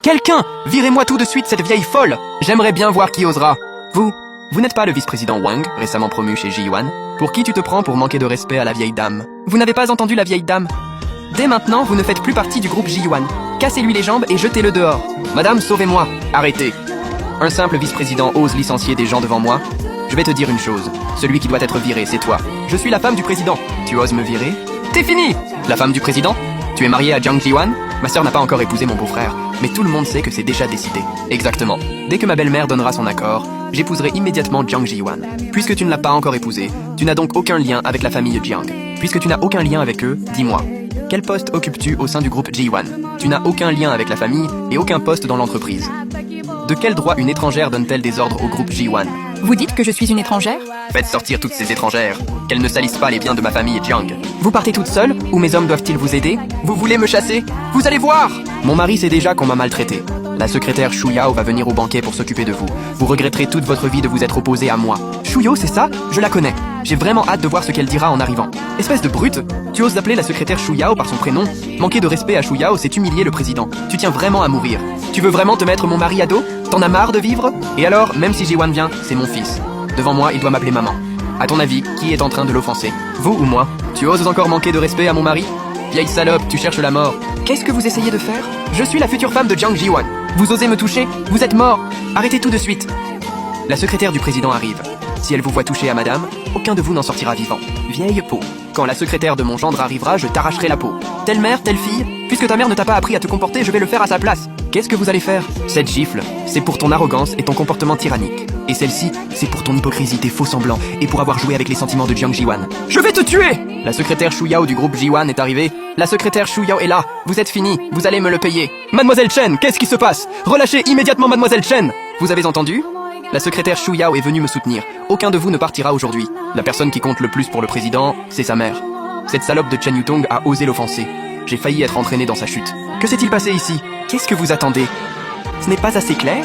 Quelqu'un! Virez-moi tout de suite cette vieille folle! J'aimerais bien voir qui osera. Vous n'êtes pas le vice-président Wang, récemment promu chez Ji-Yuan? Pour qui tu te prends pour manquer de respect à la vieille dame? Vous n'avez pas entendu la vieille dame? Dès maintenant, vous ne faites plus partie du groupe Ji-Yuan. Cassez-lui les jambes et jetez-le dehors. Madame, sauvez-moi. Arrêtez. Un simple vice-président ose licencier des gens devant moi? Je vais te dire une chose. Celui qui doit être viré, c'est toi. Je suis la femme du président. Tu oses me virer? T'es fini! La femme du président? Tu es mariée à Jiang Ji-Yuan? Ma sœur n'a pas encore épousé mon beau-frère, mais tout le monde sait que c'est déjà décidé. Exactement. Dès que ma belle-mère donnera son accord, j'épouserai immédiatement Jiang Ji-Yuan. Puisque tu ne l'as pas encore épousé, tu n'as donc aucun lien avec la famille Jiang. Puisque tu n'as aucun lien avec eux, dis-moi. Quel poste occupes-tu au sein du groupe Ji-Yuan? Tu n'as aucun lien avec la famille et aucun poste dans l'entreprise. De quel droit une étrangère donne-t-elle des ordres au groupe Ji-Yuan? Vous dites que je suis une étrangère? Faites sortir toutes ces étrangères, qu'elles ne salissent pas les biens de ma famille Jiang. Vous partez toute seule ou mes hommes doivent-ils vous aider? Vous voulez me chasser? Vous allez voir! Mon mari sait déjà qu'on m'a maltraité. La secrétaire Shu Yao va venir au banquet pour s'occuper de vous. Vous regretterez toute votre vie de vous être opposé à moi. Shu Yao, c'est ça? Je la connais. J'ai vraiment hâte de voir ce qu'elle dira en arrivant. Espèce de brute! Tu oses appeler la secrétaire Shu Yao par son prénom? Manquer de respect à Shu Yao, c'est humilier le président. Tu tiens vraiment à mourir. Tu veux vraiment te mettre mon mari à dos? T'en as marre de vivre? Et alors, même si Ji-Yuan vient, c'est mon fils. Devant moi, il doit m'appeler maman. À ton avis, qui est en train de l'offenser? Vous ou moi? Tu oses encore manquer de respect à mon mari? Vieille salope, tu cherches la mort. Qu'est-ce que vous essayez de faire? Je suis la future femme de Jiang Ji-Yuan. Vous osez me toucher? Vous êtes mort. Arrêtez tout de suite. La secrétaire du président arrive. Si elle vous voit toucher à madame, aucun de vous n'en sortira vivant. Vieille peau. Quand la secrétaire de mon gendre arrivera, je t'arracherai la peau. Telle mère, telle fille, puisque ta mère ne t'a pas appris à te comporter, je vais le faire à sa place. Qu'est-ce que vous allez faire? Cette gifle, c'est pour ton arrogance et ton comportement tyrannique. Et celle-ci, c'est pour ton hypocrisie, tes faux semblants, et pour avoir joué avec les sentiments de Jiang Ji-Yuan. Je vais te tuer! La secrétaire Shu Yao du groupe Ji-Yuan est arrivée. La secrétaire Shu Yao est là. Vous êtes fini, vous allez me le payer. Mademoiselle Chen, qu'est-ce qui se passe? Relâchez immédiatement Mademoiselle Chen! Vous avez entendu? La secrétaire Shu Yao est venue me soutenir. Aucun de vous ne partira aujourd'hui. La personne qui compte le plus pour le président, c'est sa mère. Cette salope de Chen Yutong a osé l'offenser. J'ai failli être entraîné dans sa chute. Que s'est-il passé ici? Qu'est-ce que vous attendez? Ce n'est pas assez clair?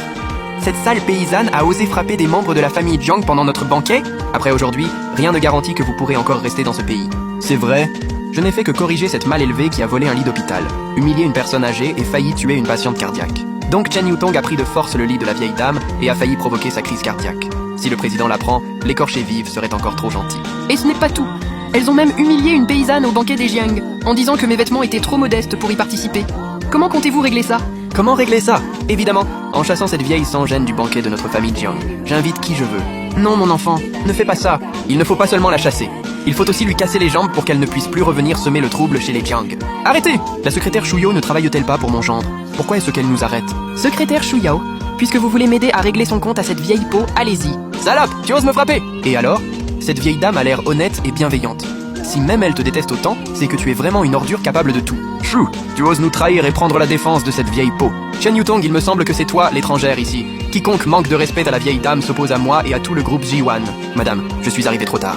Cette sale paysanne a osé frapper des membres de la famille Jiang pendant notre banquet? Après aujourd'hui, rien ne garantit que vous pourrez encore rester dans ce pays. C'est vrai. Je n'ai fait que corriger cette mal élevée qui a volé un lit d'hôpital, humilié une personne âgée et failli tuer une patiente cardiaque. Donc Chen Yutong a pris de force le lit de la vieille dame et a failli provoquer sa crise cardiaque. Si le président l'apprend, l'écorcher vive serait encore trop gentil. Et ce n'est pas tout. Elles ont même humilié une paysanne au banquet des Jiang, en disant que mes vêtements étaient trop modestes pour y participer. Comment comptez-vous régler ça? Comment régler ça? Évidemment, en chassant cette vieille sans gêne du banquet de notre famille Jiang. J'invite qui je veux. Non, mon enfant, ne fais pas ça. Il ne faut pas seulement la chasser. Il faut aussi lui casser les jambes pour qu'elle ne puisse plus revenir semer le trouble chez les Jiang. Arrêtez! La secrétaire Shu Yao ne travaille-t-elle pas pour mon gendre? Pourquoi est-ce qu'elle nous arrête? Secrétaire Shu Yao, puisque vous voulez m'aider à régler son compte à cette vieille peau, allez-y. Salope, tu oses me frapper? Et alors? Cette vieille dame a l'air honnête et bienveillante. Si même elle te déteste autant, c'est que tu es vraiment une ordure capable de tout. Chou, tu oses nous trahir et prendre la défense de cette vieille peau. Chen Yutong, il me semble que c'est toi, l'étrangère ici. Quiconque manque de respect à la vieille dame s'oppose à moi et à tout le groupe Ji-Yuan. Madame, je suis arrivé trop tard.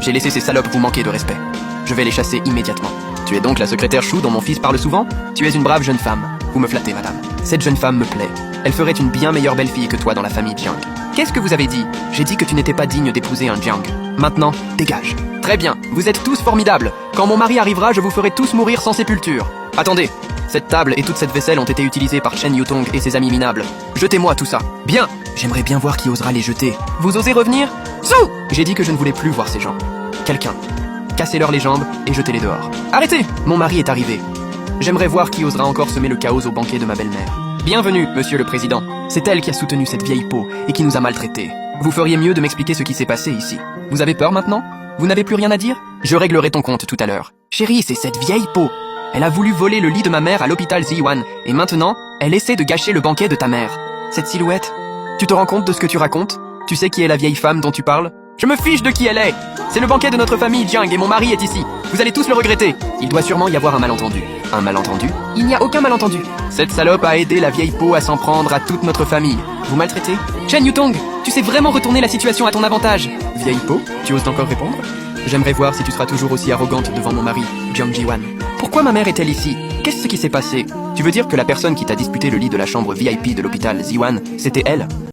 J'ai laissé ces salopes vous manquer de respect. Je vais les chasser immédiatement. Tu es donc la secrétaire Chou dont mon fils parle souvent? Tu es une brave jeune femme. Vous me flattez, madame. Cette jeune femme me plaît. Elle ferait une bien meilleure belle-fille que toi dans la famille Jiang. Qu'est-ce que vous avez dit? J'ai dit que tu n'étais pas digne d'épouser un Jiang. Maintenant, dégage. Très bien, vous êtes tous formidables. Quand mon mari arrivera, je vous ferai tous mourir sans sépulture. Attendez, cette table et toute cette vaisselle ont été utilisées par Chen Yutong et ses amis minables. Jetez-moi tout ça. Bien, j'aimerais bien voir qui osera les jeter. Vous osez revenir? Zou! J'ai dit que je ne voulais plus voir ces gens. Quelqu'un. Cassez-leur les jambes et jetez-les dehors. Arrêtez! Mon mari est arrivé. J'aimerais voir qui osera encore semer le chaos au banquet de ma belle-mère. Bienvenue, monsieur le président. C'est elle qui a soutenu cette vieille peau et qui nous a maltraités. Vous feriez mieux de m'expliquer ce qui s'est passé ici. Vous avez peur maintenant? Vous n'avez plus rien à dire? Je réglerai ton compte tout à l'heure. Chérie, c'est cette vieille peau. Elle a voulu voler le lit de ma mère à l'hôpital Ji-Yuan et maintenant, elle essaie de gâcher le banquet de ta mère. Cette silhouette, tu te rends compte de ce que tu racontes? Tu sais qui est la vieille femme dont tu parles? Je me fiche de qui elle est! C'est le banquet de notre famille Jiang et mon mari est ici. Vous allez tous le regretter. Il doit sûrement y avoir un malentendu. Un malentendu? Il n'y a aucun malentendu. Cette salope a aidé la vieille peau à s'en prendre à toute notre famille. Vous maltraitez? Chen Yutong, tu sais vraiment retourner la situation à ton avantage. Vieille peau, tu oses encore répondre? J'aimerais voir si tu seras toujours aussi arrogante devant mon mari, Jiang Ji-Yuan. Pourquoi ma mère est-elle ici? Qu'est-ce qui s'est passé? Tu veux dire que la personne qui t'a disputé le lit de la chambre VIP de l'hôpital Ji-Yuan, c'était elle?